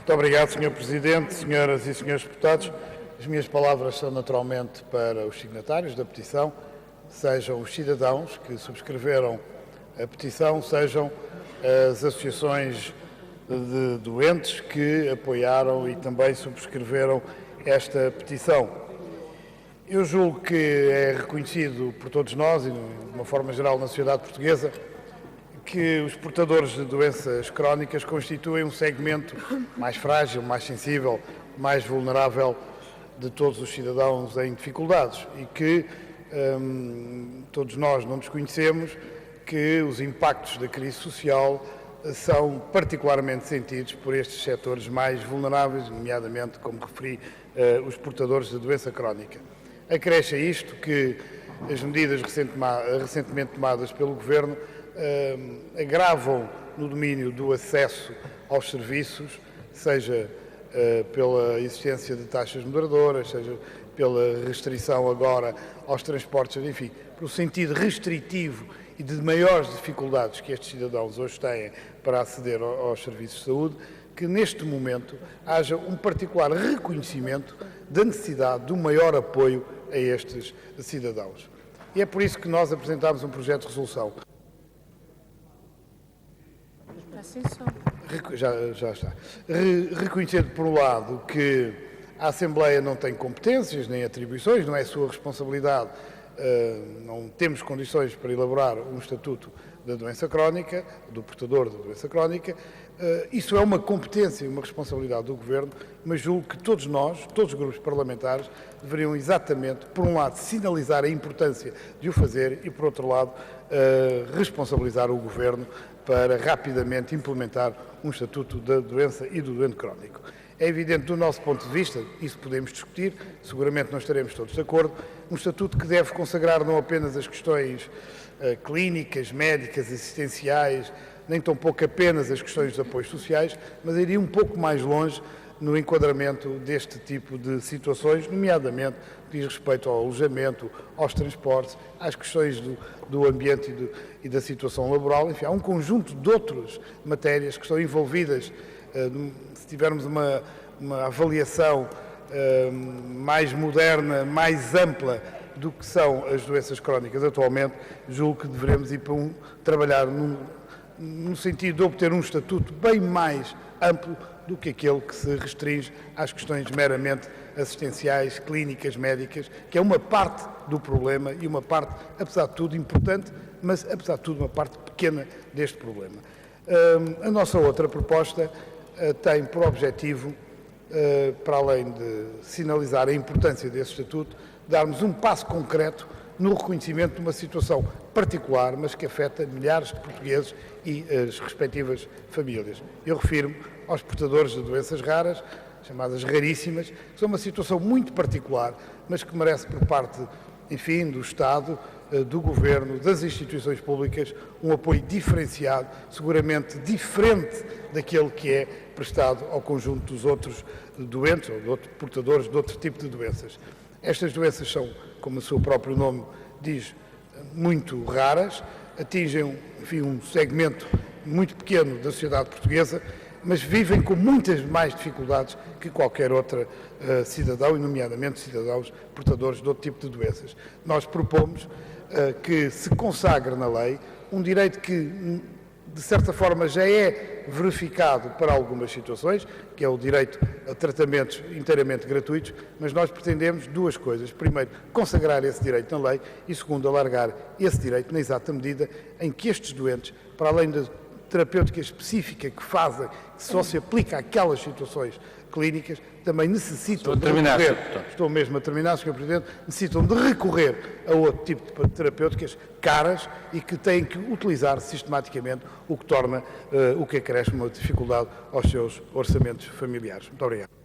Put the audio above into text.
Muito obrigado, Sr. Presidente, senhoras e senhores deputados. As minhas palavras são naturalmente para os signatários da petição, sejam os cidadãos que subscreveram a petição, sejam as associações de doentes que apoiaram e também subscreveram esta petição. Eu julgo que é reconhecido por todos nós e, de uma forma geral, na sociedade portuguesa, que os portadores de doenças crónicas constituem um segmento mais frágil, mais sensível, mais vulnerável de todos os cidadãos em dificuldades e que todos nós não desconhecemos que os impactos da crise social são particularmente sentidos por estes setores mais vulneráveis, nomeadamente, como referi, os portadores de doença crónica. Acresce a isto que as medidas recentemente tomadas pelo Governo agravam no domínio do acesso aos serviços, seja pela existência de taxas moderadoras, seja pela restrição agora aos transportes, enfim, pelo sentido restritivo e de maiores dificuldades que estes cidadãos hoje têm para aceder aos serviços de saúde, que neste momento haja um particular reconhecimento da necessidade de um maior apoio a estes cidadãos. E é por isso que nós apresentámos um projeto de resolução. Já está. Reconhecendo, por um lado, que a Assembleia não tem competências nem atribuições, não é sua responsabilidade, não temos condições para elaborar um estatuto da doença crónica, do portador da doença crónica. Isso é uma competência e uma responsabilidade do Governo, mas julgo que todos nós, todos os grupos parlamentares, deveriam exatamente, por um lado, sinalizar a importância de o fazer e, por outro lado, responsabilizar o Governo para rapidamente implementar um estatuto da doença e do doente crónico. É evidente, do nosso ponto de vista, isso podemos discutir, seguramente não estaremos todos de acordo, um estatuto que deve consagrar não apenas as questões clínicas, médicas, assistenciais, nem tão pouco apenas as questões de apoios sociais, mas iria um pouco mais longe no enquadramento deste tipo de situações, nomeadamente diz respeito ao alojamento, aos transportes, às questões do ambiente e da situação laboral, enfim, há um conjunto de outras matérias que estão envolvidas. Se tivermos uma avaliação mais moderna, mais ampla do que são as doenças crónicas atualmente, julgo que devemos ir para trabalhar no sentido de obter um estatuto bem mais amplo do que aquele que se restringe às questões meramente assistenciais, clínicas, médicas, que é uma parte do problema e uma parte, apesar de tudo, importante, mas, apesar de tudo, uma parte pequena deste problema. A nossa outra proposta tem por objetivo, para além de sinalizar a importância desse estatuto, darmos um passo concreto no reconhecimento de uma situação particular, mas que afeta milhares de portugueses e as respectivas famílias. Eu refiro-me aos portadores de doenças raras, chamadas raríssimas, que são uma situação muito particular, mas que merece por parte, enfim, do Estado, do Governo, das instituições públicas, um apoio diferenciado, seguramente diferente daquele que é prestado ao conjunto dos outros doentes ou de outros portadores de outro tipo de doenças. Estas doenças são, como o seu próprio nome diz, muito raras, atingem, enfim, um segmento muito pequeno da sociedade portuguesa, mas vivem com muitas mais dificuldades que qualquer outra cidadão, e nomeadamente cidadãos portadores de outro tipo de doenças. Nós propomos que se consagre na lei um direito que, de certa forma, já é verificado para algumas situações, que é o direito a tratamentos inteiramente gratuitos, mas nós pretendemos duas coisas. Primeiro, consagrar esse direito na lei e, segundo, alargar esse direito na exata medida em que estes doentes, para além da terapêutica específica que fazem, que só se aplica àquelas situações clínicas, também necessitam de recorrer, estou mesmo a terminar, Sr. Presidente, necessitam de recorrer a outro tipo de terapêuticas caras e que têm que utilizar sistematicamente, o que torna, o que acresce uma dificuldade aos seus orçamentos familiares. Muito obrigado.